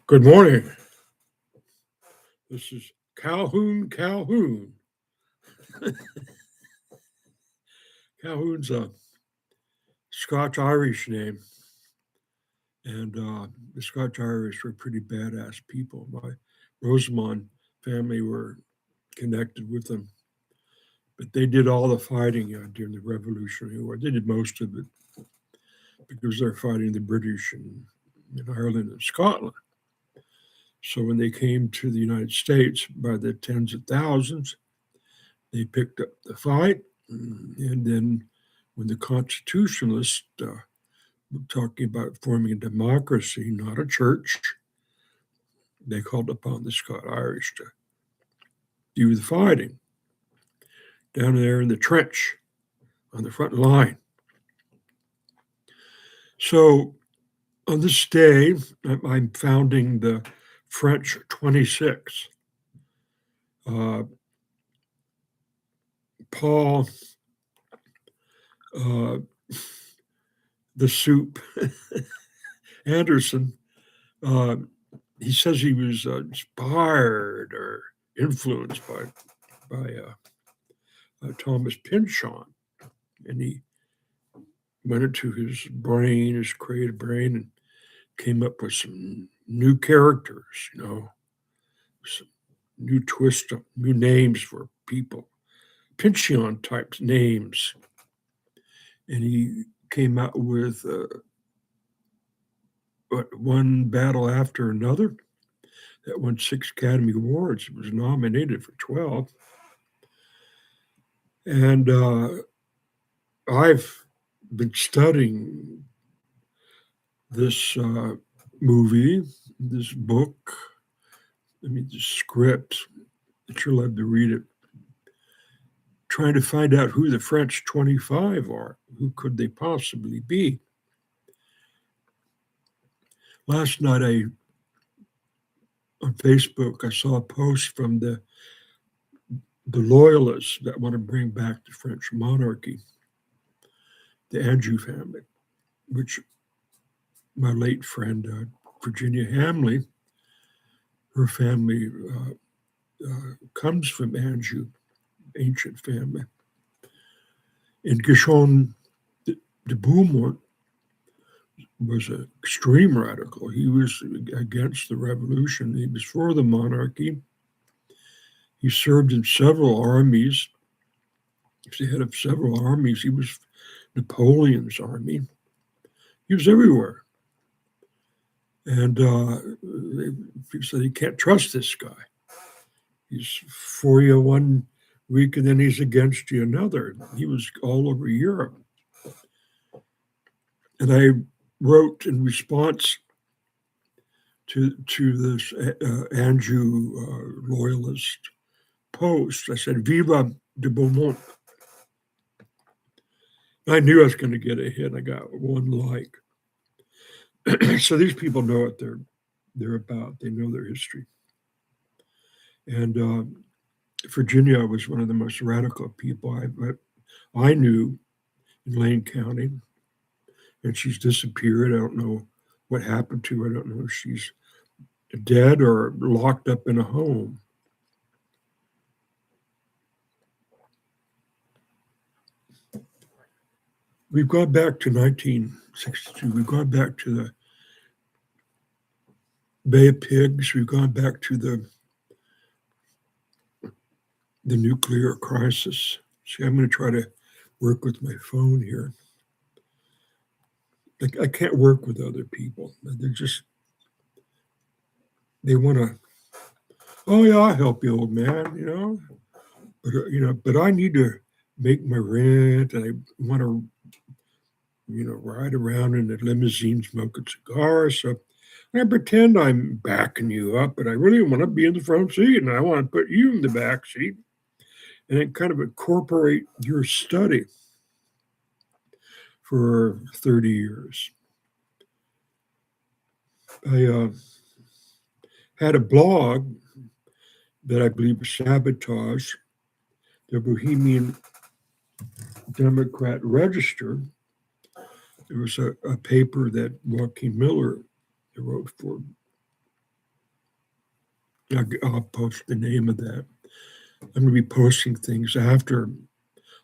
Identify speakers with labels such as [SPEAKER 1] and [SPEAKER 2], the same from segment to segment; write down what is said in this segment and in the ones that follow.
[SPEAKER 1] Good morning. This is Calhoun. Calhoun's a Scotch-Irish name, and the Scotch-Irish were pretty badass people. My Rosamond family were connected with them, but they did all the fighting during the Revolutionary War. They did most of it because they're fighting the British in Ireland and Scotland. So when they came to the United States by the tens of thousands, they picked up the fight, and then when the Constitutionalists were talking about forming a democracy, not a church, they called upon the Scot-Irish to do the fighting down there in the trench on the front line. So on this day, I'm founding the French 26. Paul, the soup, Anderson, he says he was inspired or influenced by Thomas Pynchon, and he went into his brain, his creative brain, and came up with some new characters, some new twist, new names for people, Pynchon type names, and he came out with one battle after another that won 6 Academy Awards. It was nominated for 12. And I've been studying this movie, this book, the script, that you'll have to read it, trying to find out who the French 25 are. Who could they possibly be? Last night, on Facebook, I saw a post from the loyalists that want to bring back the French monarchy, the Anjou family, which my late friend Virginia Hamley, her family comes from Anjou, ancient family. And Guichon de Beaumont was an extreme radical. He was against the revolution. He was for the monarchy. He served in several armies. He was the head of several armies. He was Napoleon's army. He was everywhere. And he said, you can't trust this guy. He's for you one week and then he's against you another. He was all over Europe. And I wrote in response to this Anjou loyalist post, I said, Viva de Beaumont. I knew I was going to get a hit. I got one like. So these people know what they're about. They know their history. And Virginia was one of the most radical people I knew in Lane County. And she's disappeared. I don't know what happened to her. I don't know if she's dead or locked up in a home. We've gone back to 1962. We've gone back to the Bay of Pigs. We've gone back to the nuclear crisis. See, I'm going to try to work with my phone here. I can't work with other people. They want to, oh yeah, I'll help you, old man, but I need to make my rent, and I want to, ride around in a limousine smoking cigars. So I pretend I'm backing you up, but I really want to be in the front seat, and I want to put you in the back seat, and then kind of incorporate your study for 30 years. I had a blog that I believe was sabotage, the Bohemian Democrat Register. There was a paper that Joaquin Miller wrote for I'll post the name of that. I'm going to be posting things after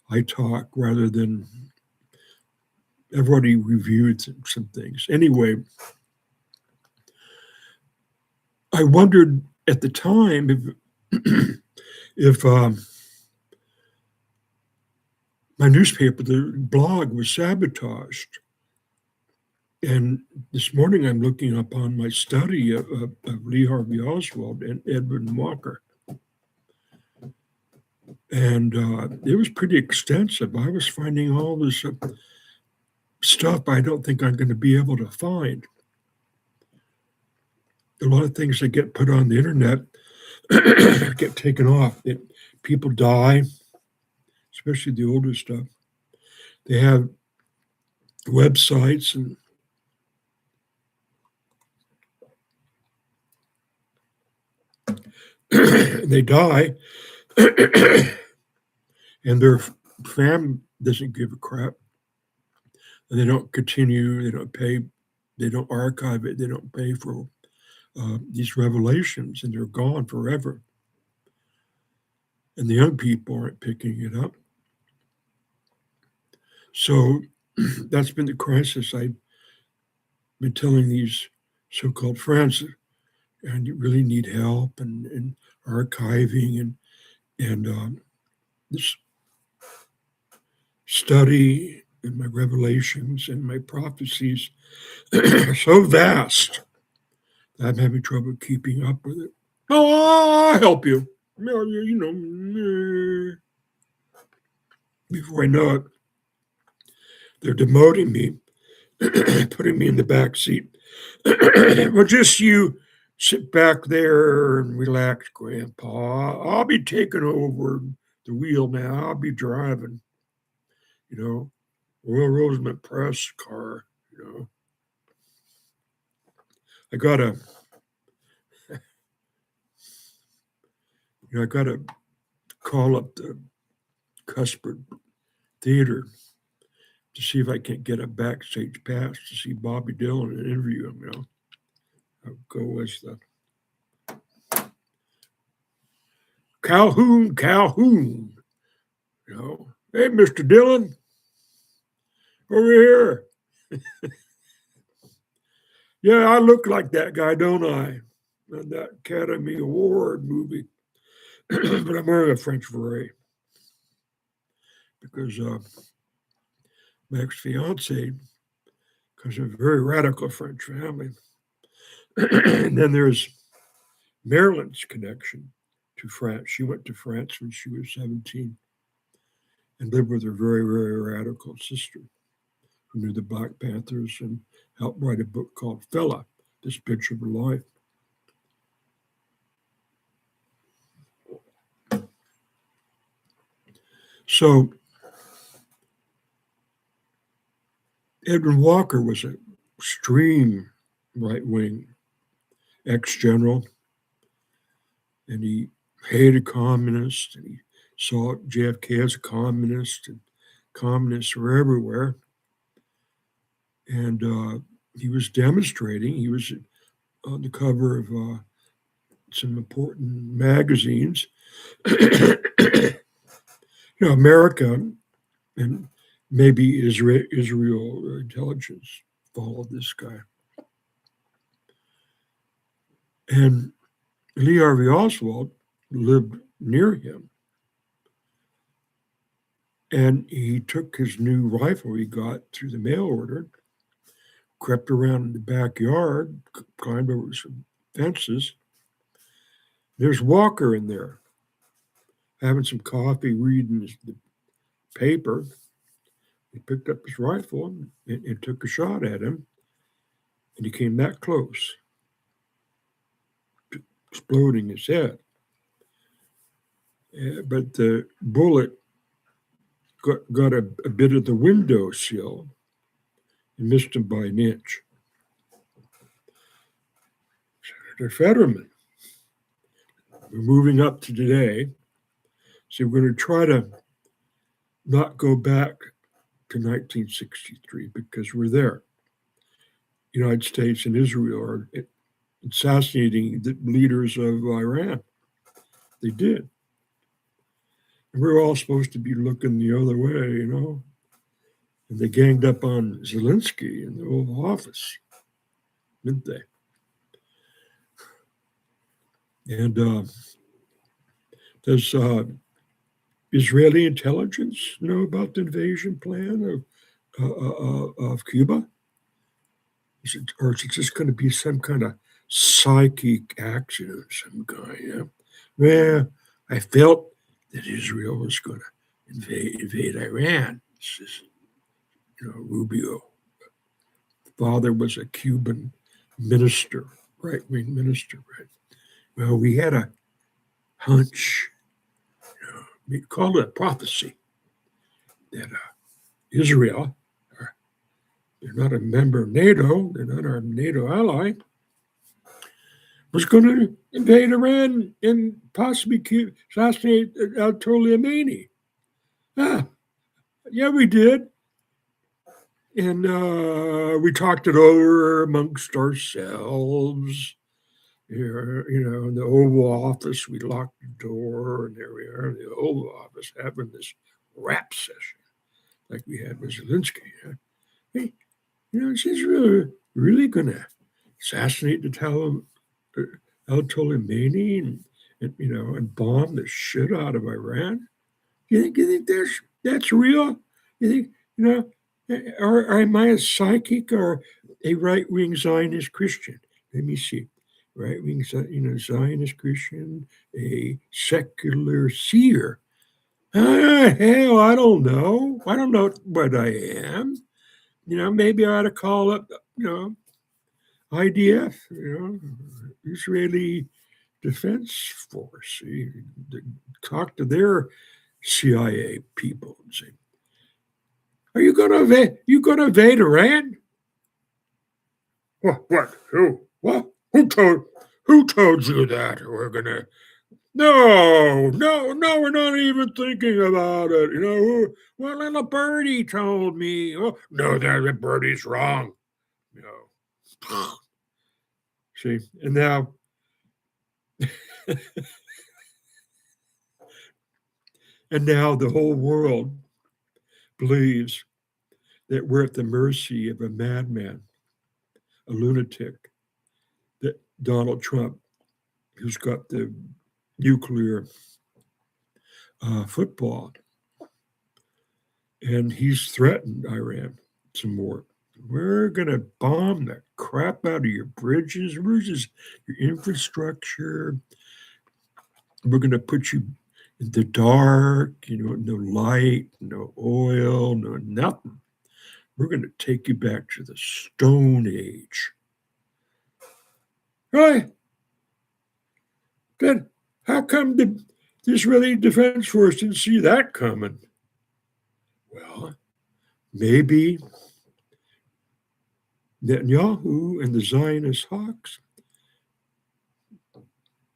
[SPEAKER 1] I talk rather than I've already reviewed some things. Anyway, I wondered at the time if my newspaper, the blog, was sabotaged. And this morning I'm looking up on my study of Lee Harvey Oswald and Edwin Walker. And it was pretty extensive. I was finding all this stuff I don't think I'm going to be able to find. A lot of things that get put on the internet get taken off. People die, especially the older stuff. They have websites and they die, and their fam doesn't give a crap. And they don't continue, they don't pay, they don't archive it, they don't pay for these revelations, and they're gone forever. And the young people aren't picking it up. So that's been the crisis. I've been telling these so-called friends, and you really need help and archiving and this study and my revelations and my prophecies are so vast that I'm having trouble keeping up with it. Oh, I'll help you. You know, before I know it, they're demoting me, putting me in the back seat. Well, just you sit back there and relax, Grandpa. I'll be taking over the wheel now. I'll be driving, you know, Royal Rosemont Press car, you know. I gotta call up the Cuthbert Theater to see if I can get a backstage pass to see Bobby Dylan and interview him, you know. I'll go as the Calhoun, you know. Hey, Mr. Dylan, over here. Yeah, I look like that guy, don't I? In that Academy Award movie. But I'm wearing a French beret because my ex-fiance comes from a very radical French family. And then there's Marilyn's connection to France. She went to France when she was 17 and lived with her very, very radical sister who knew the Black Panthers and helped write a book called Fella, This Picture of Life. So Edwin Walker was an extreme right-wing ex-general, and he hated communists, and he saw JFK as a communist, and communists were everywhere. And he was demonstrating. He was on the cover of some important magazines. You know, America and maybe Israel intelligence followed this guy. And Lee Harvey Oswald lived near him. And he took his new rifle he got through the mail order, crept around in the backyard, climbed over some fences. There's Walker in there, having some coffee, reading the paper. He picked up his rifle and took a shot at him, and he came that close to exploding his head. But the bullet got a bit of the window sill and missed him by an inch. Senator Fetterman, we're moving up to today, so we're going to try to not go back to 1963 because we're there. United States and Israel are assassinating the leaders of Iran. They did. And we're all supposed to be looking the other way. And they ganged up on Zelensky in the Oval Office, didn't they? And does Israeli intelligence know about the invasion plan of Cuba? Or is it just going to be some kind of psychic action of some kind? Well, I felt that Israel was going to invade Iran. This is, Rubio. Father was a Cuban minister, right-wing minister, right? Well, we had a hunch, we call it a prophecy, that Israel, they're not a member of NATO, they're not our NATO ally, was going to invade Iran and possibly assassinate Ayatollah Khomeini. Yeah, we did. And we talked it over amongst ourselves. In the Oval Office, we locked the door, and there we are in the Oval Office having this rap session like we had with Zelensky. Hey, is Israel really going to assassinate the Ayatollah Khomeini and bomb the shit out of Iran? You think that's real? You think, or am I a psychic or a right-wing Zionist Christian? Let me see. Right-wing Zionist Christian, a secular seer. Hell, I don't know. I don't know what I am. Maybe I ought to call up, IDF, Israeli Defense Force, talk to their CIA people and say, "Are you going to invade? Iran?" What? Who? What? Who told you that we're gonna? No, we're not even thinking about it. Well, little birdie told me. Oh, no, that birdie's wrong. See, and now, the whole world believes that we're at the mercy of a madman, a lunatic, that Donald Trump, who's got the nuclear football, and he's threatened Iran some more. We're going to bomb the crap out of your bridges, your infrastructure. We're going to put you in the dark, no light, no oil, no nothing. We're going to take you back to the Stone Age. Right? Then how come the Israeli Defense Force didn't see that coming? Well, maybe Netanyahu and the Zionist hawks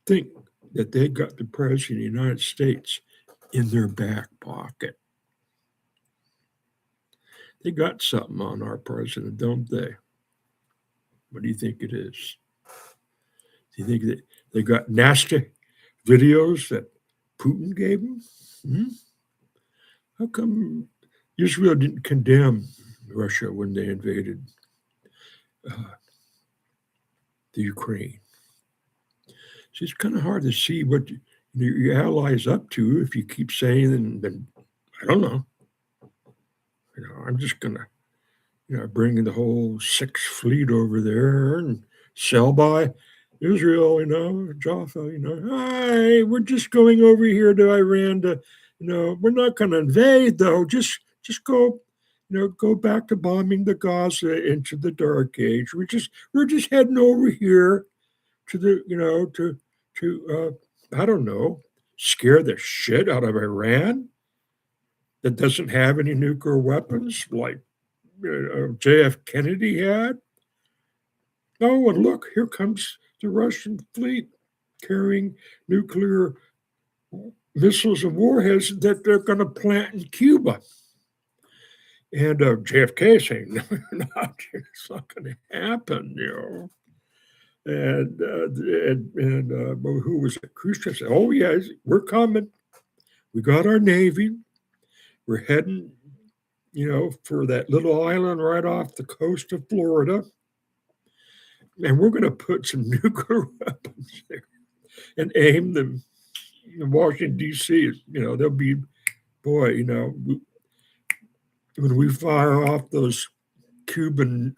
[SPEAKER 1] think that they got the president of the United States in their back pocket. They got something on our president, don't they? What do you think it is? Do you think that they got nasty videos that Putin gave them? How come Israel didn't condemn Russia when they invaded the Ukraine? See, it's kind of hard to see what your allies up to if you keep saying, then I don't know. I'm just going to bring the whole Sixth Fleet over there and sail by Israel, Jaffa, hey, we're just going over here to Iran to, we're not going to invade though. Just go, go back to bombing the Gaza into the Dark Age. We're just heading over here to the, to I don't know, scare the shit out of Iran that doesn't have any nuclear weapons like J.F. Kennedy had. Oh, and look, here comes the Russian fleet carrying nuclear missiles and warheads that they're going to plant in Cuba. And JFK saying, no, you're not. It's not going to happen, Well, who was it? Khrushchev said, "Oh yes, we're coming. We got our navy. We're heading, for that little island right off the coast of Florida, and we're going to put some nuclear weapons there and aim them in Washington D.C. They'll be, boy, when we fire off those Cuban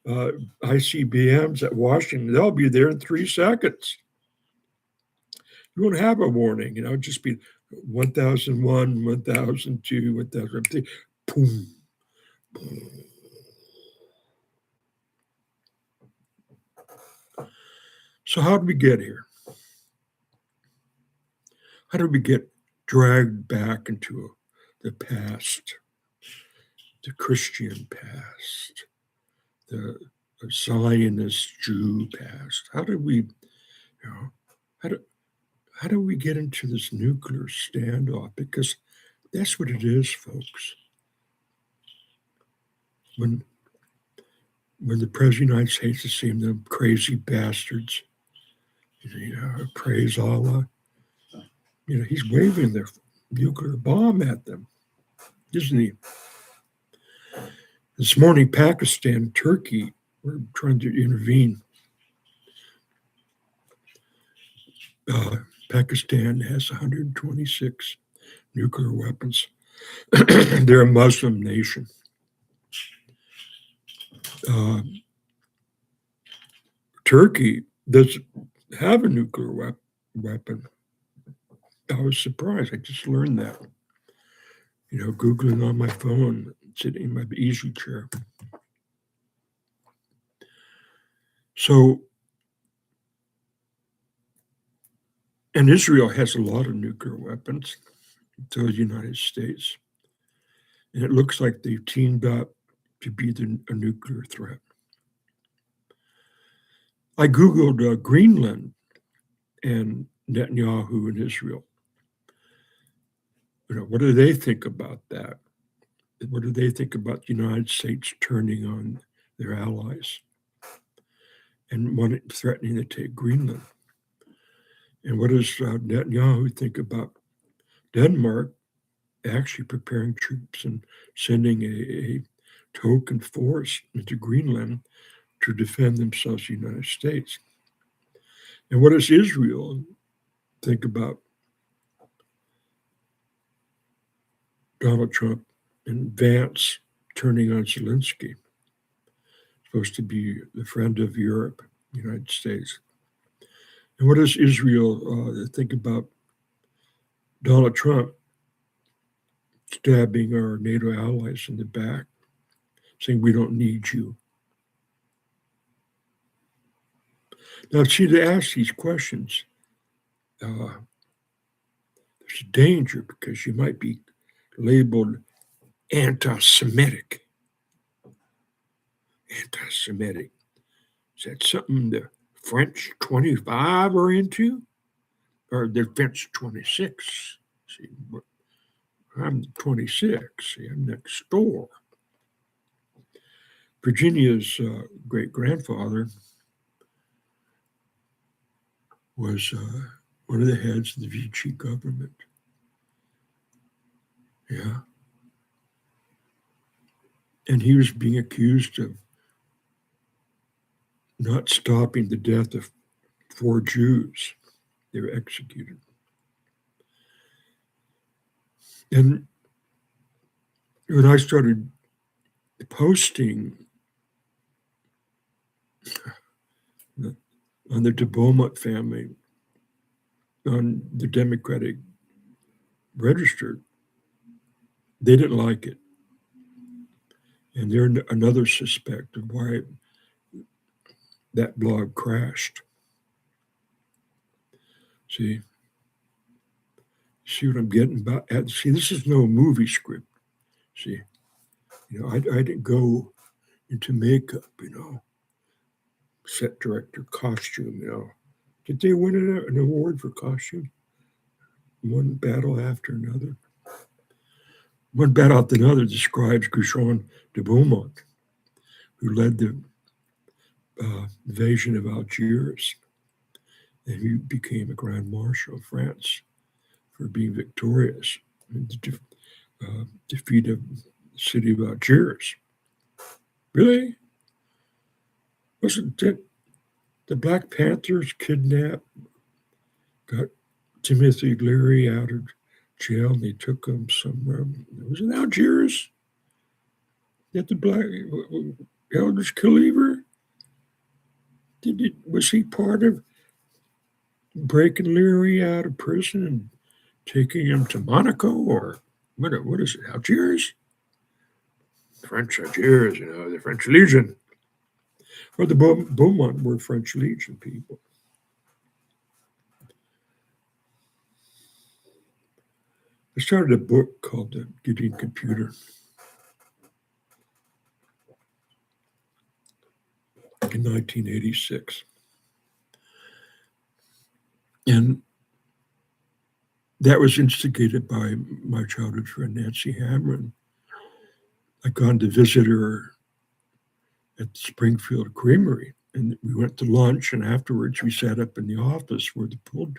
[SPEAKER 1] ICBMs at Washington, they'll be there in 3 seconds. You won't have a warning, just be 1001, 1002, 1003, boom, boom. So how did we get here? How did we get dragged back into the past, the Christian past, the Zionist Jew past? How did we, how do we get into this nuclear standoff? Because that's what it is, folks. When the President of the United States is seeing them crazy bastards, praise Allah, he's waving their nuclear bomb at them, isn't he? This morning, Pakistan and Turkey were trying to intervene. Pakistan has 126 nuclear weapons. They're a Muslim nation. Turkey doesn't have a nuclear weapon. I was surprised. I just learned that. Googling on my phone, sitting in my easy chair. So, and Israel has a lot of nuclear weapons, so the United States. And it looks like they've teamed up to be a nuclear threat. I Googled Greenland and Netanyahu and Israel. What do they think about that? What do they think about the United States turning on their allies and threatening to take Greenland? And what does Netanyahu think about Denmark actually preparing troops and sending a token force into Greenland to defend themselves, the United States? And what does Israel think about Donald Trump and Vance turning on Zelensky, supposed to be the friend of Europe, the United States? And what does Israel think about Donald Trump stabbing our NATO allies in the back, saying we don't need you? Now, see, to ask these questions, there's a danger because you might be labeled anti-Semitic. Anti-Semitic. Is that something the French 25 are into? Or the French 26? See, I'm 26. See, I'm next door. Virginia's great-grandfather was one of the heads of the Vichy government. Yeah. And he was being accused of not stopping the death of 4 Jews. They were executed. And when I started posting on the de Beaumont family on the Democratic Register, they didn't like it. And they're another suspect of why that blog crashed. See what I'm getting about? See, this is no movie script. See, I didn't go into makeup, set director, costume, Did they win an award for costume? One battle after another. One battle after another describes Guichon de Beaumont, who led the invasion of Algiers, and he became a Grand Marshal of France for being victorious in the defeat of the city of Algiers. Really? Wasn't it the Black Panthers kidnapped, got Timothy Leary out of jail, and they took him somewhere? It was in Algiers that the Black Eldridge Cleaver? Was he part of breaking Leary out of prison and taking him to Monaco, or what is it, Algiers? French Algiers, the French Legion. Or the Beaumont were French Legion people. I started a book called The Gideon Computer. In 1986. And that was instigated by my childhood friend, Nancy Hamron. I'd gone to visit her at the Springfield Creamery, and we went to lunch, and afterwards we sat up in the office where the pool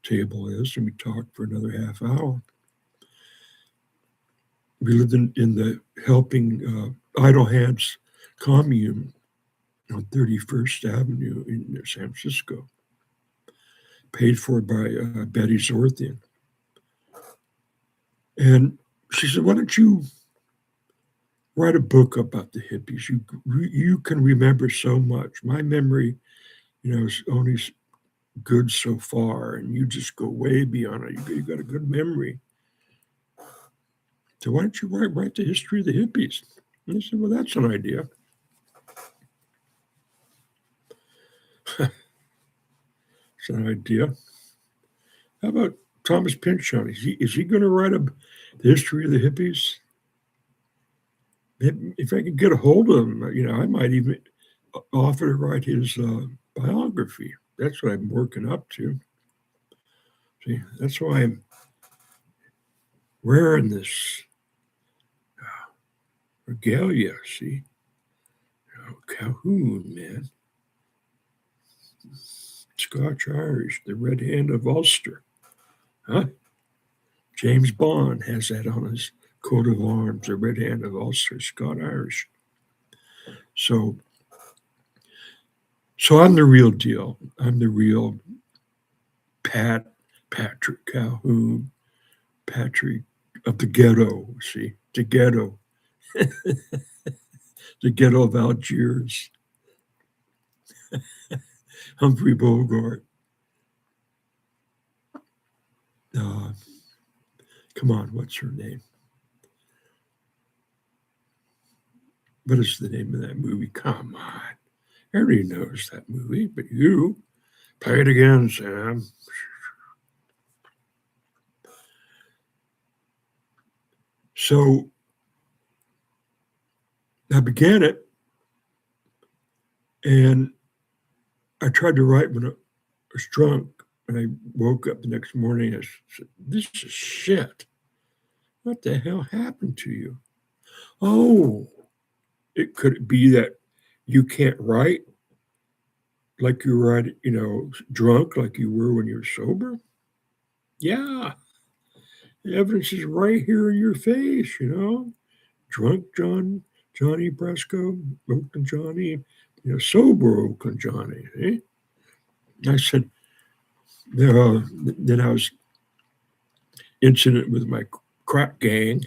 [SPEAKER 1] table is, and we talked for another half hour. We lived in the Helping Idle Hands commune on 31st Avenue in San Francisco, paid for by Betty Zorthian. And she said, why don't you write a book about the hippies? You can remember so much. My memory, is only good so far, and you just go way beyond it. You got a good memory. So why don't you write the history of the hippies? And I said, well, that's an idea. It's an idea. How about Thomas Pynchon? Is he going to write the history of the hippies? If I can get a hold of him, I might even offer to write his biography. That's what I'm working up to. See, that's why I'm wearing this regalia, see? Calhoun, man. Scotch-Irish, the Red Hand of Ulster. Huh? James Bond has that on his coat of arms, the Red Hand of Ulster, Scotch-Irish. So I'm the real deal. I'm the real Patrick Calhoun, Patrick of the ghetto, see? The ghetto. The ghetto of Algiers. Humphrey Bogart. Come on, what's her name? What is the name of that movie? Come on. Everybody knows that movie, but you play it again, Sam. So I began it, and I tried to write when I was drunk, and I woke up the next morning and I said, this is shit. What the hell happened to you? Oh, it could be that you can't write like you write, drunk like you were when you were sober? Yeah. The evidence is right here in your face, Drunk Johnny Bresco, Oakland Johnny, sober Oakland Johnny. Eh? I said, then I was incident with my crack gang.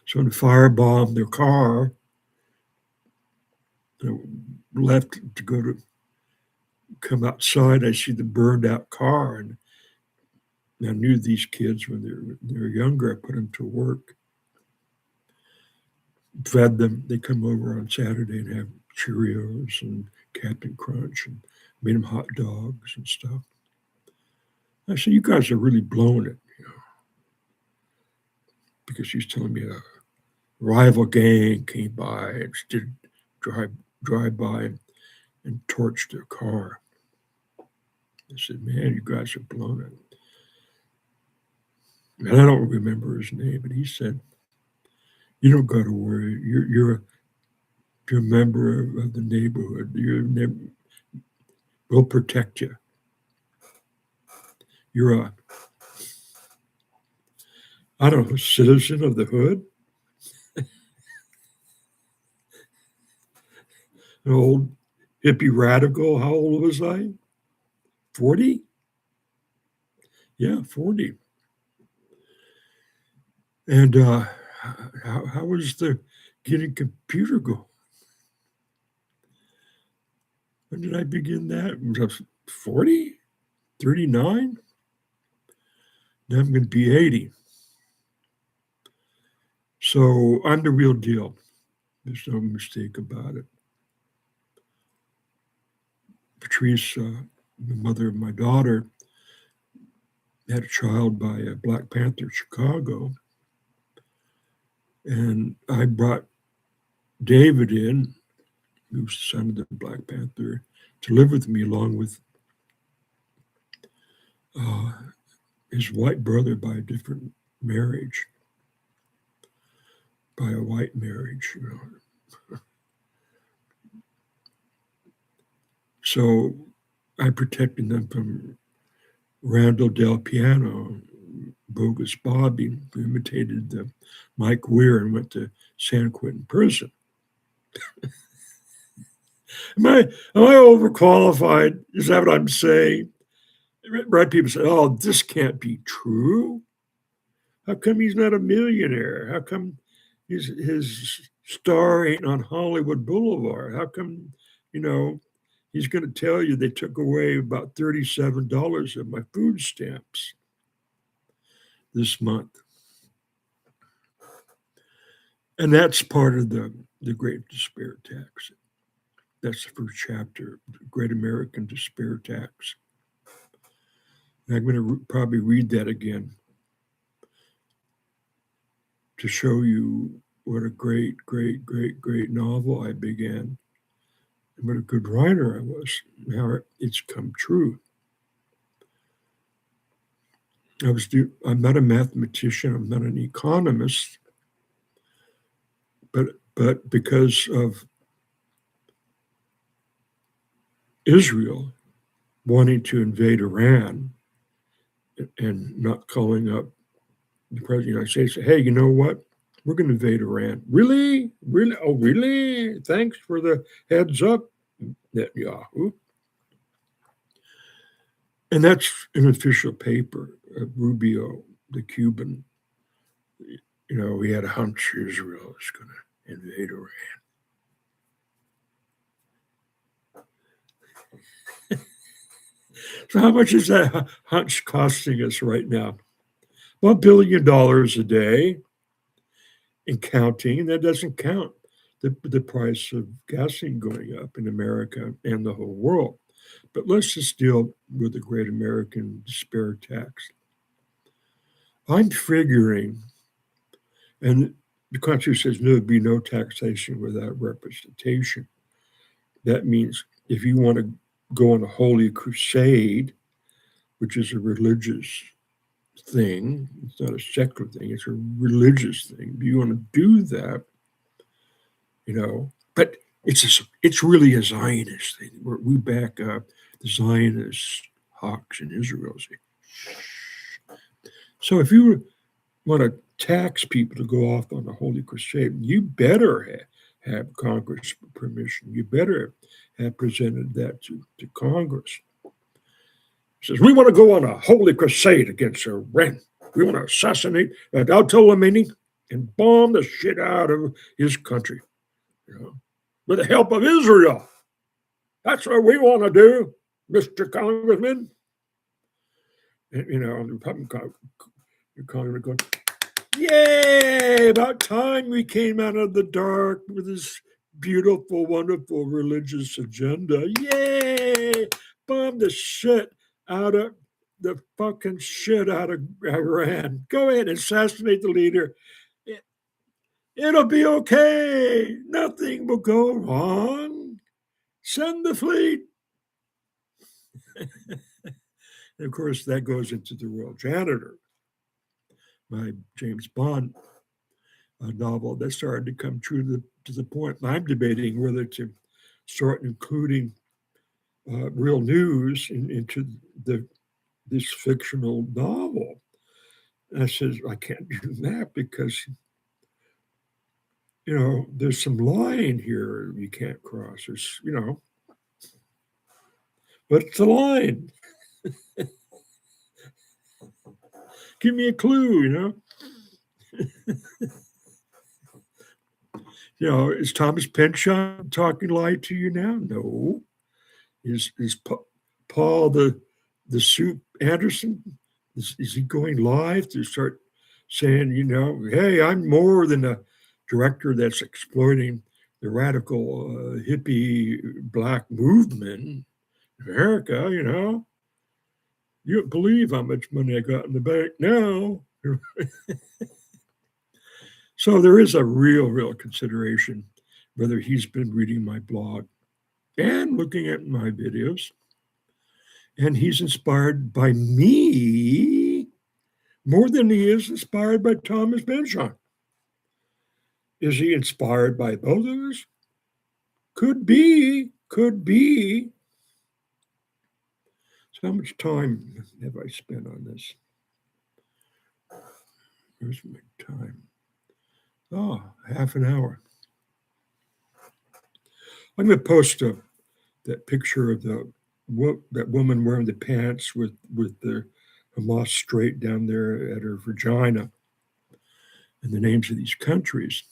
[SPEAKER 1] So when firebombed their car, left to go to come outside, I see the burned out car, and I knew these kids when they were younger. I put them to work, fed them. They come over on Saturday and have Cheerios and Captain Crunch and made them hot dogs and stuff. I said, you guys are really blowing it, because she's telling me a rival gang came by and did drive by and torched their car. I said, man, you guys are blowing it. And I don't remember his name, but he said, you don't got to worry. to a member of the neighborhood. We'll protect you. You're I don't know, citizen of the hood, an old hippie radical. How old was I? 40? Yeah, 40. And how was the getting computer go? When did I begin that? Was I 40? 39? Now I'm going to be 80. So I'm the real deal. There's no mistake about it. Patrice, the mother of my daughter, had a child by a Black Panther Chicago. And I brought David in, who's the son of the Black Panther, to live with me along with his white brother by a different marriage, by a white marriage. So I protected them from Randall Del Piano, bogus Bobby, who imitated Mike Weir and went to San Quentin prison. Am I overqualified? Is that what I'm saying? Right? People say, "Oh, this can't be true. How come he's not a millionaire? How come his star ain't on Hollywood Boulevard? How come, he's going to tell you they took away about $37 of my food stamps this month?" And that's part of the Great Despair Tax. That's the first chapter, the Great American Despair Tax. And I'm going to probably read that again to show you what a great, great, great, great novel I began, and what a good writer I was, and how it's come true. I'm not a mathematician, I'm not an economist, but because of Israel wanting to invade Iran and not calling up the president of the United States, say, "Hey, you know what? We're going to invade Iran." Really? Really? Oh, really? Thanks for the heads up, Netanyahu. And that's an official paper of Rubio, the Cuban. We had a hunch Israel is going to invade Iran. So how much is that hunch costing us right now? $1 billion a day and counting, and that doesn't count the price of gasoline going up in America and the whole world. But let's just deal with the Great American Despair Tax. I'm figuring, and the Constitution says there'd be no taxation without representation. That means if you want to go on a Holy Crusade, which is a religious thing, it's not a secular thing, it's a religious thing. If you want to do that, but it's really a Zionist thing. We back up the Zionist hawks in Israel. So if you want to tax people to go off on a Holy Crusade, you better have Congress permission. You better have presented that to Congress. It says, we want to go on a Holy Crusade against Iran. We want to assassinate Al-Tawamini and bomb the shit out of his country, with the help of Israel. That's what we want to do, Mr. Congressman. And, the Republican Congressman going, yay, about time we came out of the dark with this beautiful, wonderful religious agenda. Yay, bomb the shit out of the fucking shit out of Iran. Go ahead and assassinate the leader. It'll be okay. Nothing will go wrong. Send the fleet. And of course, that goes into The Royal Janitor by James Bond. novel that started to come true to the point I'm debating whether to start including real news into this fictional novel. And I says, I can't do that because, there's some line here you can't cross. There's, what's the line? Give me a clue, Is Thomas Pynchon talking lie to you now? No. Is Paul the Soup Anderson? Is he going live to start saying, hey, I'm more than a director that's exploiting the radical hippie black movement in America, You don't believe how much money I got in the bank now. So there is a real consideration whether he's been reading my blog and looking at my videos. And he's inspired by me more than he is inspired by Thomas Pynchon. Is he inspired by both of us? Could be. So how much time have I spent on this? Where's my time? Oh, half an hour. I'm going to post that picture of that woman wearing the pants with the moss straight down there at her vagina and the names of these countries.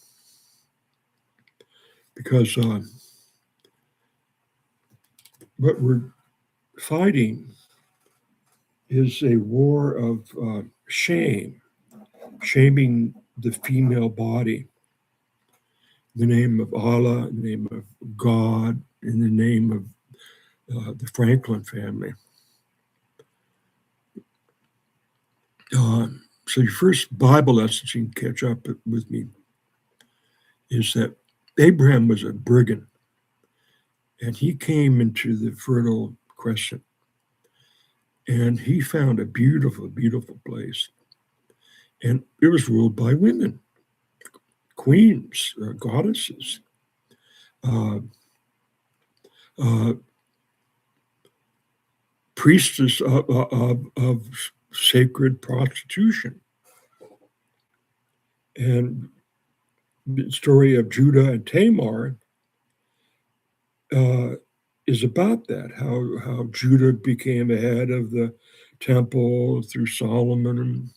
[SPEAKER 1] Because what we're fighting is a war of shaming the female body in the name of Allah, in the name of God, in the name of the Franklin family. So your first Bible lesson you can catch up with me is that Abraham was a brigand, and he came into the Fertile Crescent, and he found a beautiful place, and it was ruled by women, queens, goddesses, priestess of sacred prostitution. And the story of Judah and Tamar is about that, how Judah became the head of the temple through Solomon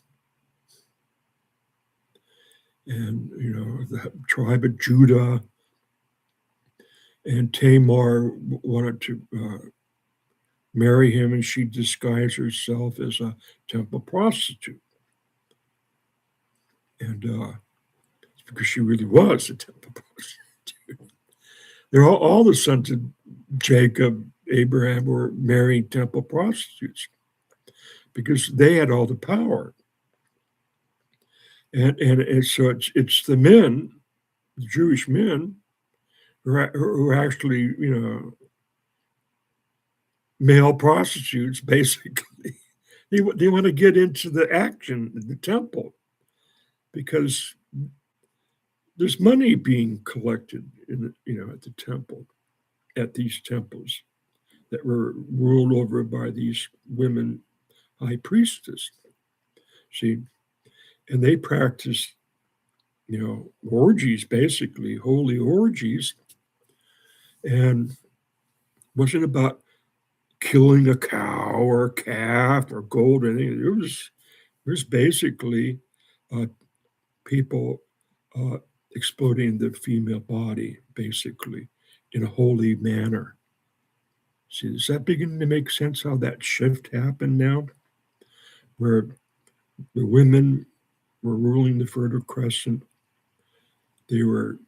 [SPEAKER 1] and the tribe of Judah. And Tamar wanted to marry him, and she disguised herself as a temple prostitute. And it's because she really was a temple prostitute. They're all the sons of Jacob, Abraham were marrying temple prostitutes because they had all the power. And so it's the men, the Jewish men, who are actually, male prostitutes, basically. They want to get into the action in the temple because there's money being collected at the temple, at these temples that were ruled over by these women high priestess. See, and they practiced, orgies, basically holy orgies, and wasn't about killing a cow or a calf or gold or anything. It was basically people exploiting the female body, basically, in a holy manner. See, is that beginning to make sense how that shift happened now? Where the women were ruling the Fertile Crescent. They were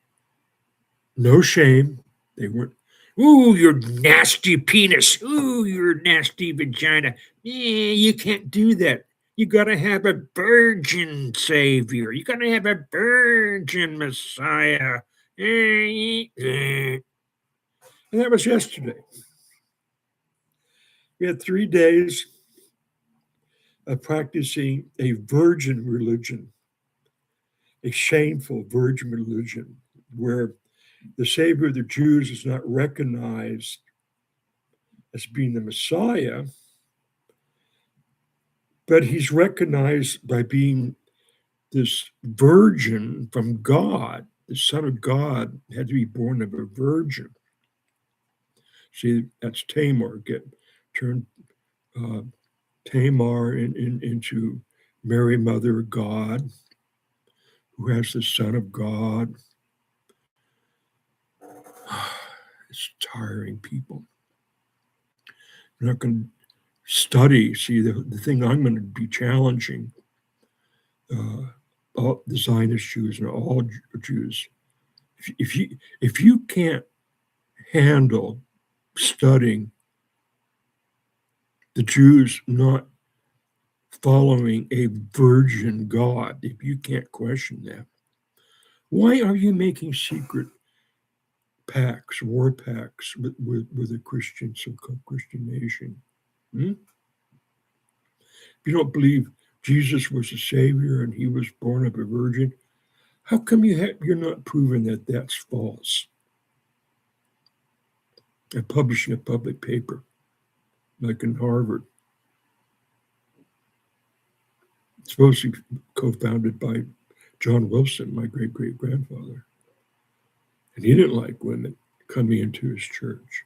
[SPEAKER 1] no shame. They weren't, ooh, your nasty penis. Ooh, your nasty vagina. You can't do that. You got to have a virgin savior. You got to have a virgin Messiah. And that was yesterday. We had 3 days of practicing a virgin religion, a shameful virgin religion where the Savior of the Jews is not recognized as being the Messiah, but he's recognized by being this virgin from God. The Son of God had to be born of a virgin. See, that's Tamar. Turned Tamar into Mary, Mother of God, who has the Son of God. It's tiring, people. We're not going to study. See, the thing I'm going to be challenging all the Zionist Jews and all Jews. If you can't handle studying the Jews not following a virgin God, if you can't question that, why are you making secret pacts, war pacts with a Christian, so-called Christian nation? If you don't believe Jesus was a savior and he was born of a virgin, how come you're not proving that that's false? And publishing a public paper, like in Harvard, it's supposed to be co-founded by John Wilson, my great-great-grandfather. And he didn't like women coming into his church.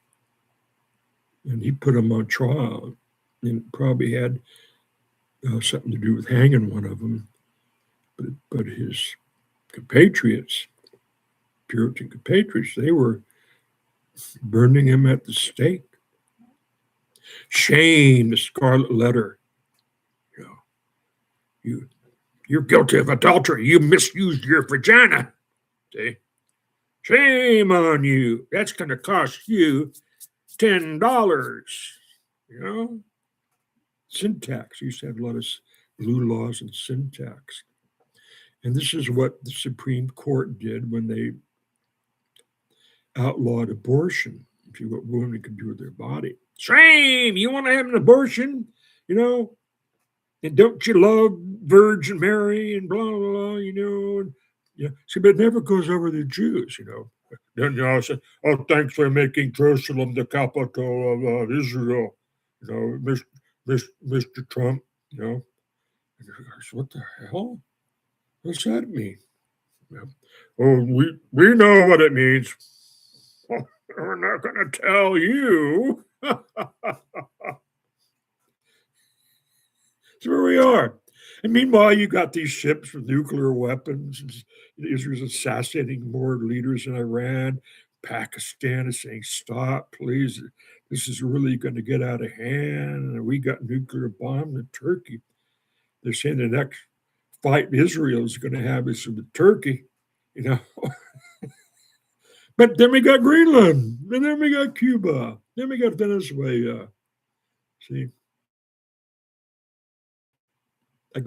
[SPEAKER 1] And he put them on trial, and probably had something to do with hanging one of them. But his compatriots, Puritan compatriots, they were burning him at the stake. Shame, the scarlet letter. You're guilty of adultery. You misused your vagina. See? Shame on you. That's going to cost you $10. Sin tax. You used to have a lot of blue laws and sin tax. And this is what the Supreme Court did when they outlawed abortion. See what women could do with their body. Shame! You want to have an abortion? And don't you love Virgin Mary and blah, blah, blah, and, See, but it never goes over the Jews, Then I say, oh, thanks for making Jerusalem the capital of Israel, Mr. Trump, What the hell? What's that mean? Oh, we know what it means. We're not going to tell you. That's where we are. And meanwhile, you got these ships with nuclear weapons. And Israel's assassinating more leaders in Iran. Pakistan is saying, stop, please. This is really going to get out of hand. And we got nuclear bombs in Turkey. They're saying the next fight Israel is going to have is with Turkey, But then we got Greenland. And then we got Cuba. Then we got Venezuela. See? I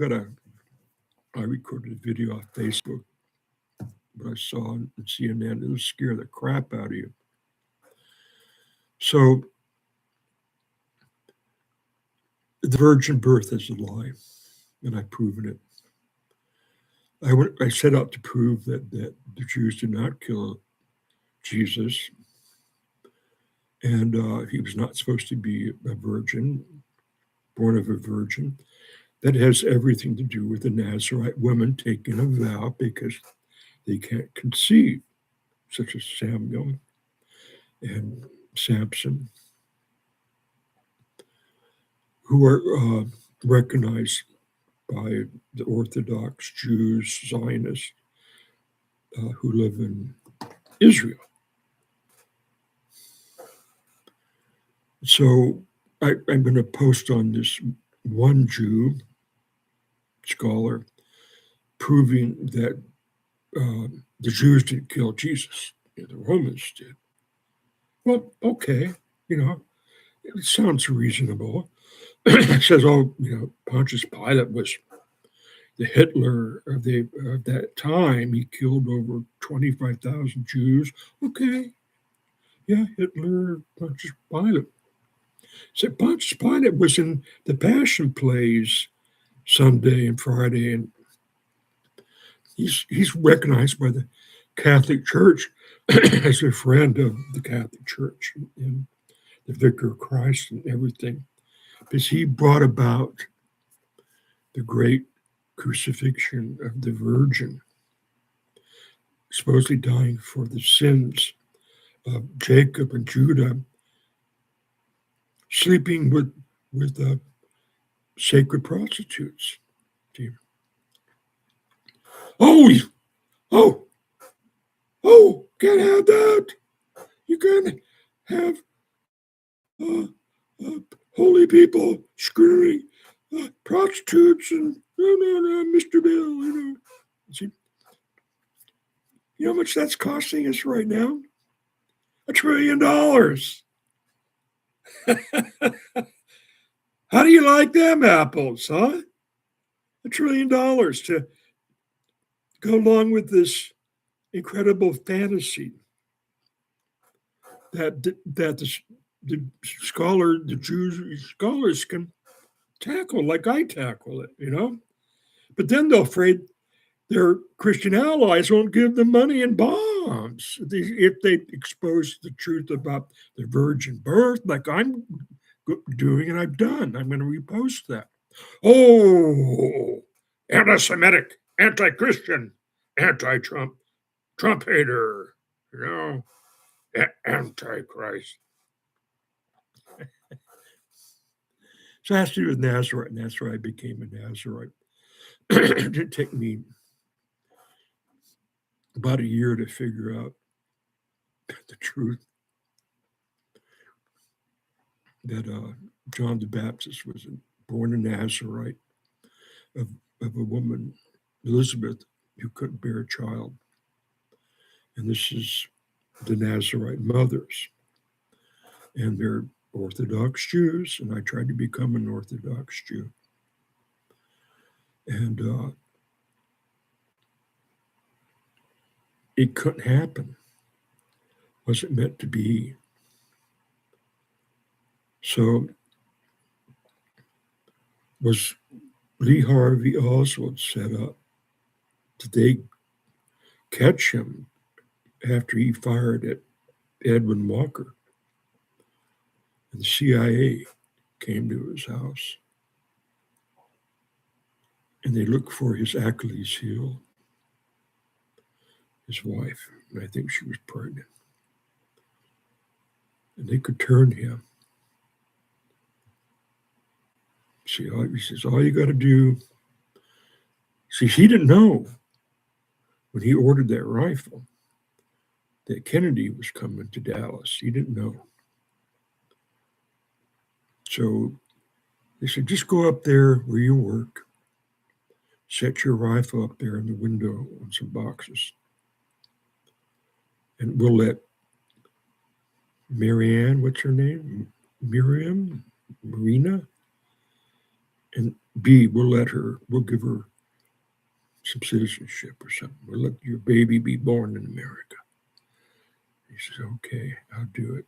[SPEAKER 1] recorded a video off Facebook, but I saw on CNN, it'll scare the crap out of you. So the virgin birth is a lie, and I've proven it. I set out to prove that the Jews did not kill Jesus, and he was not supposed to be a virgin, born of a virgin. That has everything to do with the Nazarite women taking a vow because they can't conceive, such as Samuel and Samson, who are recognized by the Orthodox Jews, Zionists, who live in Israel. So I'm going to post on this one Jew scholar proving that the Jews didn't kill Jesus. The Romans did. Well, okay, it sounds reasonable. It says, Pontius Pilate was the Hitler of that time. He killed over 25,000 Jews. Okay, yeah, Hitler, Pontius Pilate. So Pontius Pilate was in the Passion plays Sunday and Friday, and he's recognized by the Catholic Church as a friend of the Catholic Church and the Vicar of Christ and everything, because he brought about the great crucifixion of the Virgin, supposedly dying for the sins of Jacob and Judah, sleeping with sacred prostitutes. Oh, oh, oh! Can't have that. You can't have uh, holy people screwing prostitutes and no, Mr. Bill. See, you know how much that's costing us right now? $1 trillion. How do you like them apples, huh? $1 trillion to go along with this incredible fantasy that the Jewish scholars can tackle like I tackle it. But then they're afraid their Christian allies won't give them money in bonds if they expose the truth about the virgin birth, like I'm doing and I've done. I'm going to repost that. Oh, anti-Semitic, anti-Christian, anti-Trump, Trump hater, antichrist. So it has to do with Nazarite, and that's why I became a Nazarite. It didn't take me about a year to figure out the truth that John the Baptist was born a Nazarite of a woman, Elizabeth, who couldn't bear a child. And this is the Nazarite mothers. And they're Orthodox Jews, and I tried to become an Orthodox Jew. And it couldn't happen. Wasn't meant to be. So was Lee Harvey Oswald set up? Did they catch him after he fired at Edwin Walker? And the CIA came to his house. And they looked for his Achilles heel, his wife, and I think she was pregnant. And they could turn him. See, he says, all you got to do. See, he didn't know when he ordered that rifle that Kennedy was coming to Dallas. He didn't know. So they said, just go up there where you work, set your rifle up there in the window on some boxes, and we'll let Marianne, what's her name? Miriam? Marina? And we'll give her some citizenship or something. We'll let your baby be born in America. He says, okay, I'll do it.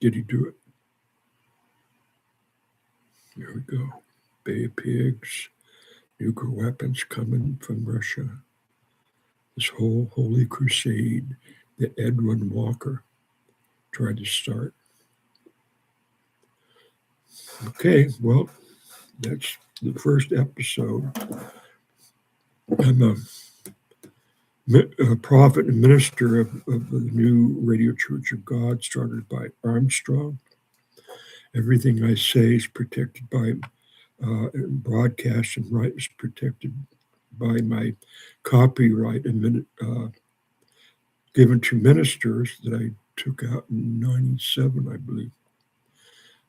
[SPEAKER 1] Did he do it? There we go. Bay of Pigs, nuclear weapons coming from Russia. This whole Holy Crusade that Edwin Walker tried to start. Okay, well, that's the first episode. I'm a prophet and minister of the new Radio Church of God started by Armstrong. Everything I say is protected by broadcast and right is protected by my copyright and given to ministers that I took out in 97, I believe.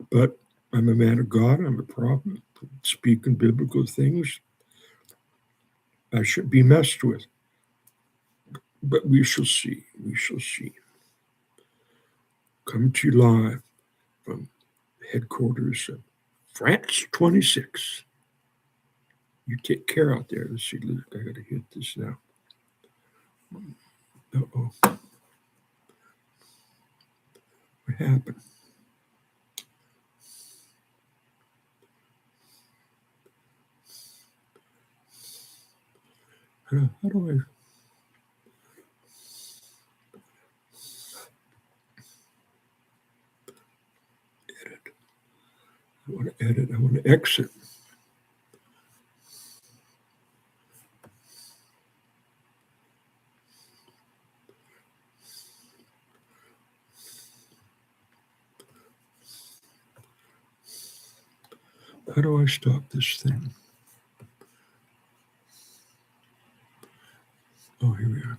[SPEAKER 1] But I'm a man of God. I'm a prophet, speaking biblical things. I shouldn't be messed with. But we shall see. We shall see. Coming to you live from headquarters of France 26. You take care out there. Let's see. Look, I got to hit this now. Uh-oh. What happened? How do I? Edit. I want to edit. I want to exit. How do I stop this thing? Oh, here we are.